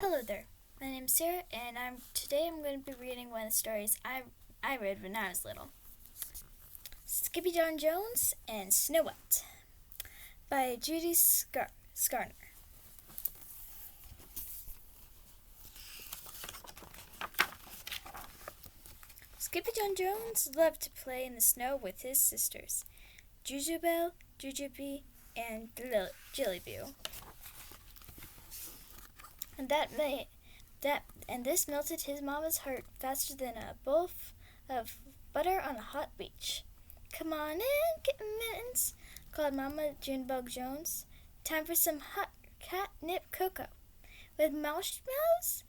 Hello there. My name's Sarah, and today I'm going to be reading one of the stories I read when I was little. Skippy Jones and Snow White by Judy Scarner. Skippy Jones loved to play in the snow with his sisters, Jujubelle, Jujubee, and Jillyboo. And this melted his mama's heart faster than a bowl of butter on a hot beach. "Come on in, kitten mittens," called Mama Junebug Jones. "Time for some hot catnip cocoa." "With marshmallows?"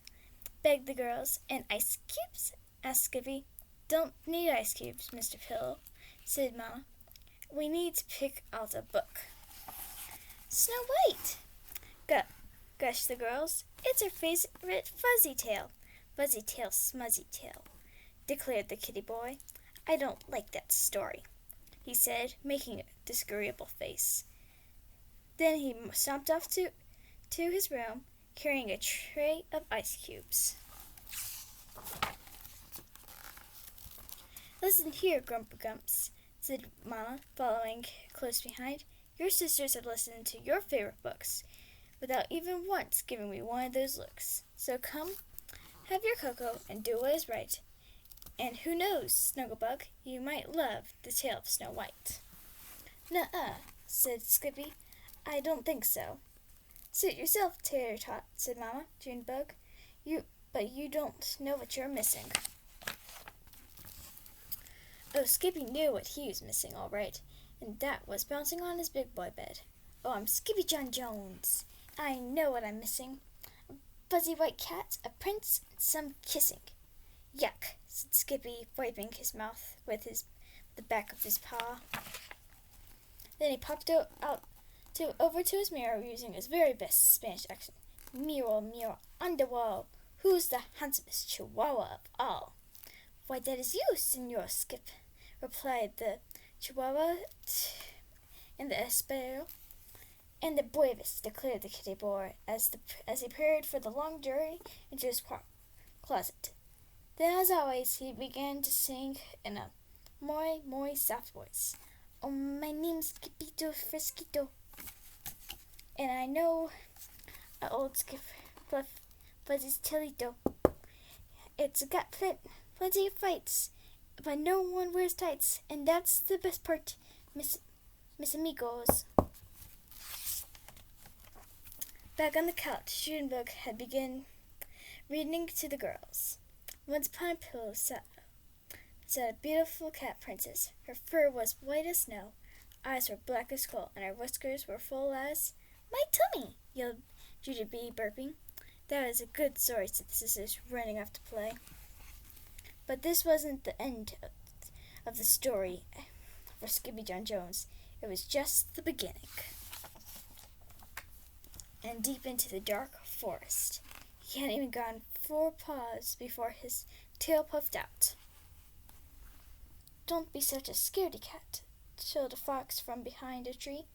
begged the girls. "And ice cubes?" asked Skippy. "Don't need ice cubes, Mr. Pill," said Mama. "We need to pick out a book." "Snow White!" gushed the girls. "It's her favorite fuzzy tail." "Fuzzy tail, smuzzy tail," declared the kitty boy. "I don't like that story," he said, making a disagreeable face. Then he stomped off to his room, carrying a tray of ice cubes. "Listen here, Grumps," said Mama, following close behind. "Your sisters have listened to your favorite books without even once giving me one of those looks. So come, have your cocoa and do what is right. And who knows, Snugglebug, you might love the tale of Snow White." "Nuh-uh," said Skippy. "I don't think so." "Suit yourself, Tater Tot," said Mama Junebug. But you don't know what you're missing." Oh, Skippy knew what he was missing, all right, and that was bouncing on his big boy bed. "Oh, I'm Skippy Jones. I know what I'm missing. A fuzzy white cat, a prince, and some kissing." "Yuck," said Skippy, wiping his mouth with the back of his paw. Then he popped over to his mirror using his very best Spanish accent. "Mirror, mirror on the wall, who's the handsomest chihuahua of all?" "Why, that is you, Senor Skip," replied the chihuahua in the español. "And the bravest," declared the kitty boy as he prepared for the long journey into his closet. Then, as always, he began to sing in a muy soft voice. "Oh, my name's Skippito Frisquito, and I know a old Skip Fuzzy's Tillito. It's got plenty of fights, but no one wears tights, and that's the best part, Miss Amigos." Back on the couch, Junebug had begun reading to the girls. Once upon a pillow sat a beautiful cat princess. Her fur was white as snow, eyes were black as coal, and her whiskers were full as "My tummy!" yelled Judy B, burping. "That was a good story," said the sisters, running off to play. But this wasn't the end of the story for Skippy Jones. It was just the beginning. And deep into the dark forest, he hadn't even gone 4 paws before his tail puffed out. "Don't be such a scaredy cat," shrilled a fox from behind a tree.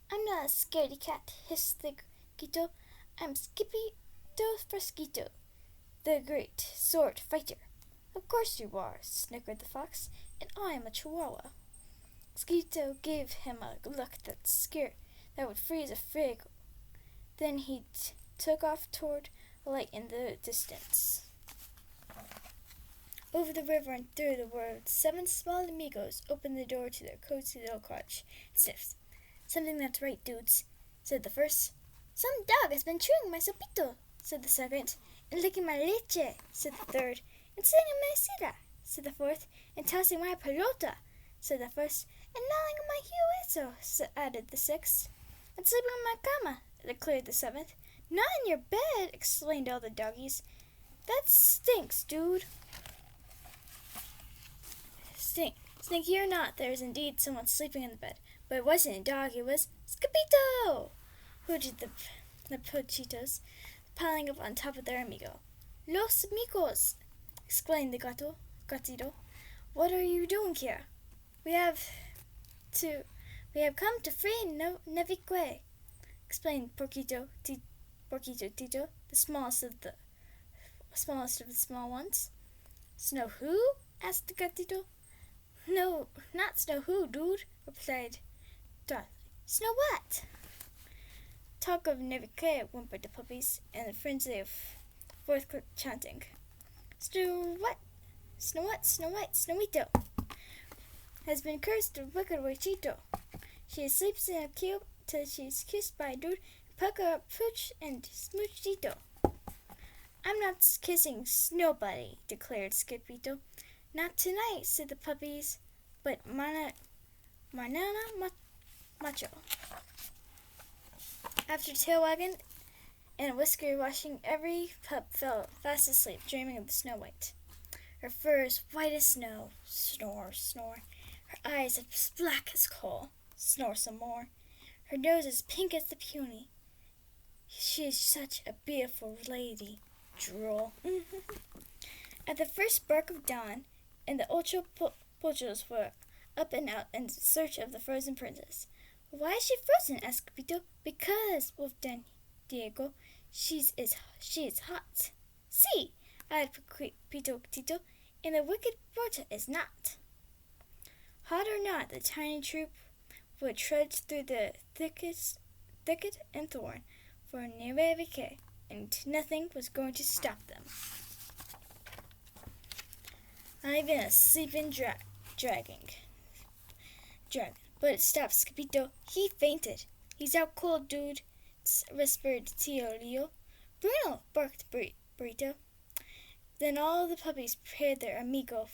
"I'm not a scaredy cat," hissed the Quito. "I'm Skippy Frisquito, the great sword fighter." "Of course you are," snickered the fox, "and I am a chihuahua." Skeeto gave him a look that would freeze a fig. Then he took off toward a light in the distance. Over the river and through the woods, 7 small amigos opened the door to their cozy little cottage. Sniffs. "Something that's right, dudes," said the first. "Some dog has been chewing my sopito," said the second. "And licking my leche," said the third. "And sitting in my silla," said the fourth. "And tossing my pelota," said the first. "And gnawing on my hueso," added the sixth. "And sleeping on my cama," declared the seventh. "Not in your bed," exclaimed all the doggies. "That stinks, dude." Stinky or not, there was indeed someone sleeping in the bed. But it wasn't a dog, it was Skippito! Hooted the pochitos, piling up on top of their amigo. "Los amigos!" exclaimed the gatito. "What are you doing here?" We have come to free Nevique," explained Porquito Tito, the small ones. Snow who? Asked the gatito. No, not Snow who, dude, replied Dorothy. Snow what? Talk of never care, whimpered the puppies, in a frenzy of fourth chanting. Snow what? Snow what? Snow White, Snowito has been cursed with wicked witchito. She sleeps in a cube till she's kissed by a dude, pucker up pooch and smoochito. I'm not kissing nobody, declared Skippito. Not tonight, said the puppies, but manana macho. After tail wagging and whisker washing, every pup fell fast asleep, dreaming of the Snow White. Her fur is white as snow, snore, snore. Her eyes as black as coal, snore some more. Her nose as pink as the peony. She is such a beautiful lady, drool. At the first bark of dawn, and the ocho pochos were up and out in search of the frozen princess. Why is she frozen? Asked Pito. Because, wolfed Don Diego, she is hot. See, added Pito Tito, and the wicked Porta is not. Hot or not, the tiny troop would trudge through the thicket and thorn for Nueve, and nothing was going to stop them. Not even a sleeping dragon. But it stopped Skippito. He fainted. He's out cold, dude, whispered Tio Leo. Bruno, barked Burrito. Then all the puppies prepared their amigo.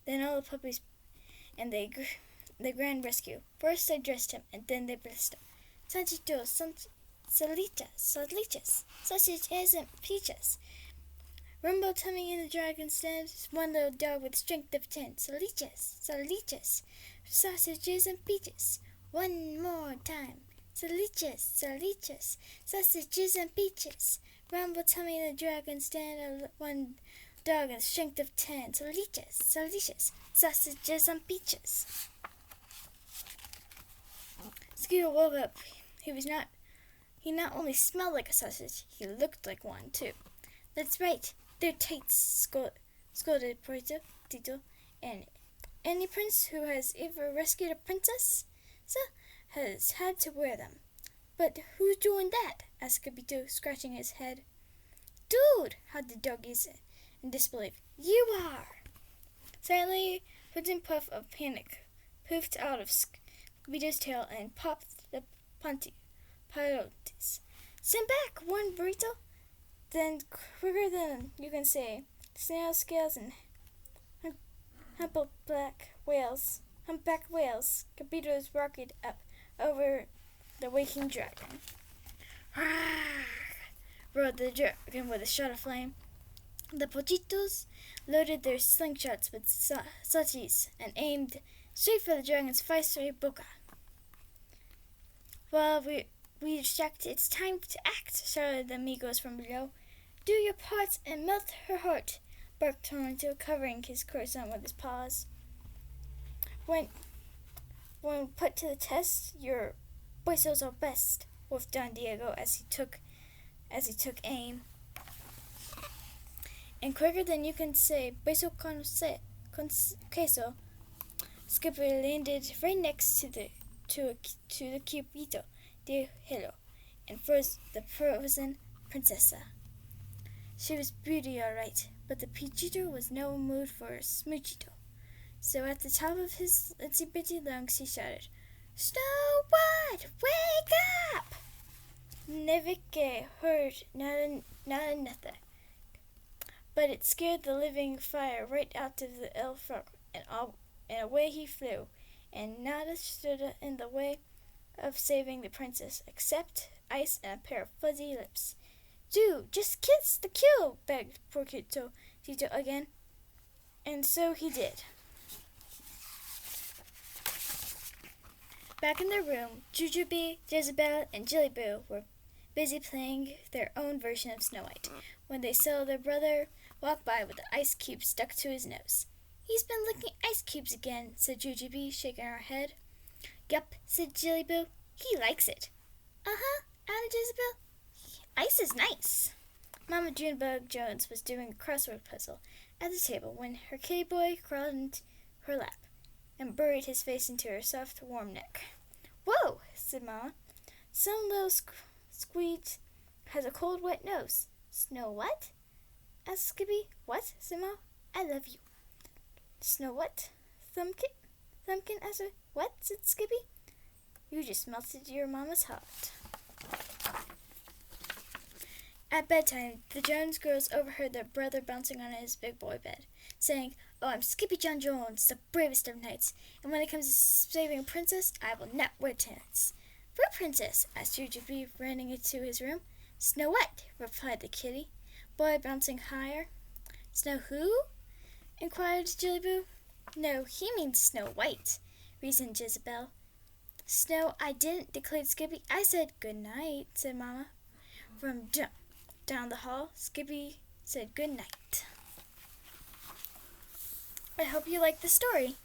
And the grand rescue. First they dressed him, and then they blessed him. Sanchito, salitas, sausages and peaches. Rumbo tummy in the dragon's den, one little dog with strength of 10. Salitas, sausages and peaches. One more time. Salitas, sausages and peaches. Rumble tummy in the dragon's den, one dog with strength of 10. Salitas, sausages and peaches. Scooter woke up. He not only smelled like a sausage, he looked like one too. That's right. They're tights, scolded Tito, and any prince who has ever rescued a princess has had to wear them. But who's doing that? Asked Capito, scratching his head. Dude, howled the doggies in disbelief. You are! Suddenly, a wooden puff of panic poofed out of Capito's tail and popped the pilotes. Stand back, warned Burrito. Then, quicker than you can say, snail scales and humpback whales, Capito's rocket up over the waking dragon. Roared the dragon with a shot of flame. The pochitos loaded their slingshots with sachis and aimed straight for the dragon's feisty boca. While we distract, it's time to act, shouted the amigos from below. Do your parts and melt her heart, barked Toronto, covering his croissant with his paws. When put to the test, your huesos are best, wolfed Don Diego as he took aim. And quicker than you can say beso con queso, Skipper landed right next to the cubito de hielo and froze the frozen princessa. She was beauty all right, but the Pichito was no mood for a smoochito. So at the top of his itsy-bitsy lungs he shouted, Snow White, wake up! Nevike heard not nothing, but it scared the living fire right out of the elf frog, and away he flew, and nada stood in the way of saving the princess, except ice and a pair of fuzzy lips. Do, just kiss the cube, begged poor Tito again. And so he did. Back in their room, Jujubee, Jezebel, and Jillyboo were busy playing their own version of Snow White when they saw their brother walk by with the ice cube stuck to his nose. He's been licking ice cubes again, said Jujubee, shaking her head. Yup, said Jillyboo. He likes it. Uh-huh, added Jezebel. Ice is nice. Mama Junebug Jones was doing a crossword puzzle at the table when her kitty boy crawled into her lap and buried his face into her soft, warm neck. "Whoa!" said Mama. "Some little squeak has a cold, wet nose." "Snow what?" asked Skippy. "What?" said Mama. "I love you." "Snow what?" Thumbkin asked her. "What?" said Skippy. "You just melted your mama's heart." At bedtime, the Jones girls overheard their brother bouncing on his big boy bed, saying, "Oh, I'm Skippy John Jones, the bravest of knights, and when it comes to saving a princess, I will not wear tights." "What princess?" asked Jujubee, running into his room. "Snow White," replied the kitty boy, bouncing higher. "Snow who?" inquired Jillyboo. "No, he means Snow White," reasoned Jezebel. "Snow, I didn't," declared Skippy. "I said good night," said Mama. From down the hall, Skippy said good night. I hope you liked the story.